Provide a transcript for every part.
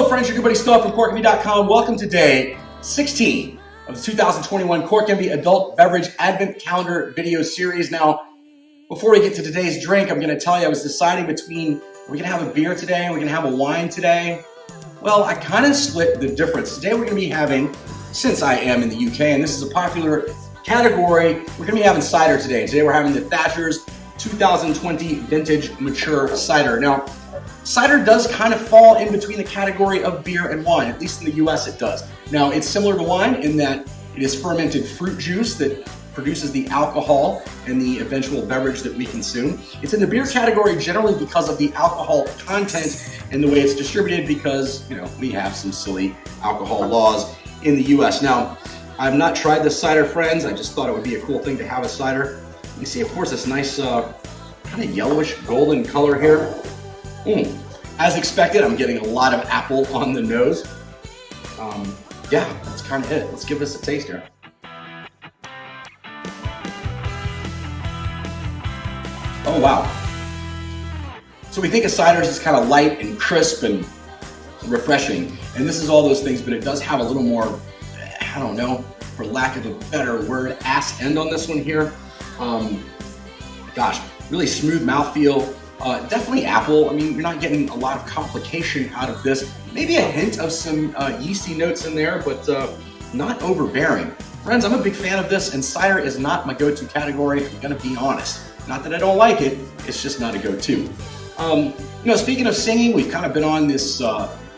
Hello friends, your good buddy Stub from CorkMB.com. Welcome to day 16 of the 2021 CorkMB Adult Beverage Advent Calendar video series. Now, before we get to today's drink, I'm going to tell you I was deciding between, are we going to have a beer today? Are we going to have a wine today? Well, I kind of split the difference. Today we're going to be having, since I am in the UK and this is a popular category, we're going to be having cider today. Today we're having the Thatcher's 2020 Vintage Mature Cider. Now, cider does kind of fall in between the category of beer and wine, at least in the US it does. Now, it's similar to wine in that it is fermented fruit juice that produces the alcohol and the eventual beverage that we consume. It's in the beer category generally because of the alcohol content and the way it's distributed because, we have some silly alcohol laws in the US. Now, I've not tried this cider, friends. I just thought it would be a cool thing to have a cider. You see, of course, this nice kind of yellowish golden color here. As expected, I'm getting a lot of apple on the nose. Yeah, that's kind of it. Let's give this a taste here. Oh, wow. So we think of ciders as kind of light and crisp and refreshing. And this is all those things, but it does have a little more, I don't know, for lack of a better word, ass end on this one here. Gosh, really smooth mouthfeel. Definitely apple. I mean, you're not getting a lot of complication out of this. Maybe a hint of some yeasty notes in there, but not overbearing. Friends, I'm a big fan of this, and cider is not my go-to category, if I'm gonna be honest. Not that I don't like it, it's just not a go-to. Speaking of singing, we've kind of been on this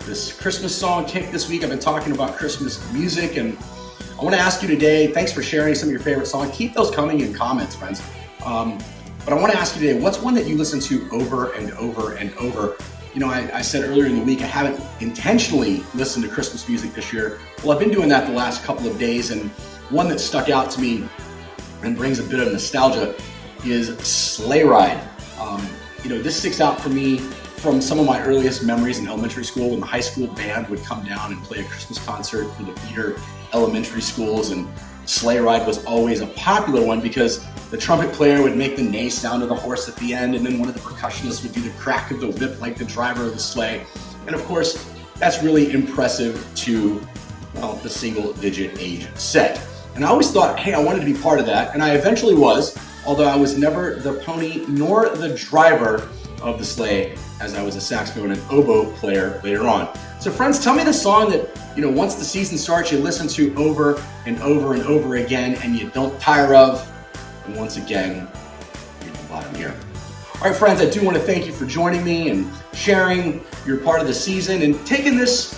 this Christmas song kick this week. I've been talking about Christmas music, and I want to ask you today, thanks for sharing some of your favorite songs. Keep those coming in comments, friends. But I want to ask you today, what's one that you listen to over and over and over? I said earlier in the week, I haven't intentionally listened to Christmas music this year. Well, I've been doing that the last couple of days, and one that stuck out to me and brings a bit of nostalgia is Sleigh Ride. This sticks out for me from some of my earliest memories in elementary school when the high school band would come down and play a Christmas concert for the feeder elementary schools, and Sleigh Ride was always a popular one because the trumpet player would make the neigh sound of the horse at the end, and then one of the percussionists would do the crack of the whip like the driver of the sleigh. And of course, that's really impressive to, the single-digit age set. And I always thought, hey, I wanted to be part of that, and I eventually was, although I was never the pony nor the driver of the sleigh, as I was a saxophone and oboe player later on. So friends, tell me the song that, once the season starts, you listen to over and over and over again, and you don't tire of. And once again, you're at the bottom here. All right, friends, I do want to thank you for joining me and sharing your part of the season and taking this,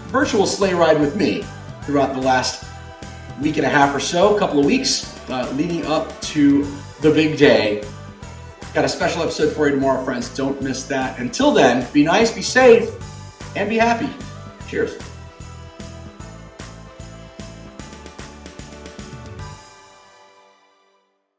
virtual sleigh ride with me throughout the last week and a half or so, couple of weeks, leading up to the big day. Got a special episode for you tomorrow, friends. Don't miss that. Until then, be nice, be safe, and be happy. Cheers.